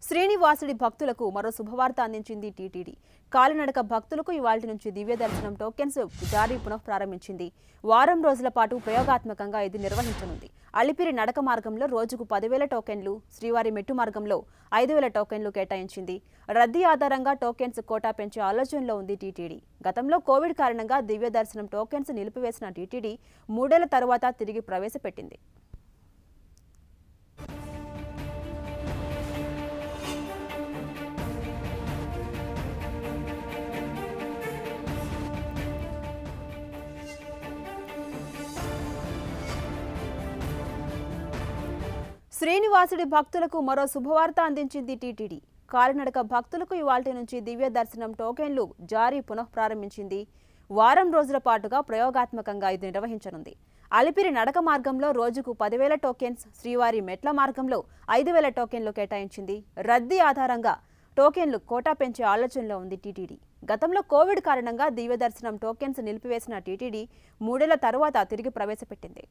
శ్రీనివాసుడి భక్తులకు మరో శుభవార్త అందించింది టీటీడీ. కాలినడక భక్తులకు ఇవాల్టి నుంచి దివ్య దర్శనం టోకెన్స్ జారీ పునఃప్రారంభించింది. వారం రోజుల పాటు ప్రయోగాత్మకంగా ఇది నిర్వహించనుంది. అలిపిరి నడక మార్గంలో రోజుకు 10,000 టోకెన్లు, శ్రీవారి మెట్టు మార్గంలో 5,000 టోకెన్లు కేటాయించింది. రద్దీ ఆధారంగా టోకెన్స్ కోటా పెంచే ఆలోచనలో ఉంది టీటీడీ. గతంలో కోవిడ్ కారణంగా దివ్య దర్శనం టోకెన్స్ నిలిపివేసిన టీటీడీ 3 ఏళ్ల తర్వాత తిరిగి ప్రవేశపెట్టింది. శ్రీనివాసుడి భక్తులకు మరో శుభవార్త అందించింది టీటీడీ. కాలినడక భక్తులకు ఇవాల్టి నుంచి దివ్య దర్శనం టోకెన్లు జారీ పునఃప్రారంభించింది. వారం రోజుల పాటుగా ప్రయోగాత్మకంగా ఇది నిర్వహించనుంది. అలిపిరి నడక మార్గంలో రోజుకు 10,000 టోకెన్స్, శ్రీవారి మెట్ల మార్గంలో 5,000 టోకెన్లు కేటాయించింది. రద్దీ ఆధారంగా టోకెన్లు కోటా పెంచే ఆలోచనలో ఉంది టీటీడీ. గతంలో కోవిడ్ కారణంగా దివ్య దర్శనం టోకెన్స్ నిలిపివేసిన టీటీడీ 3 ఏళ్ల తరువాత తిరిగి ప్రవేశపెట్టింది.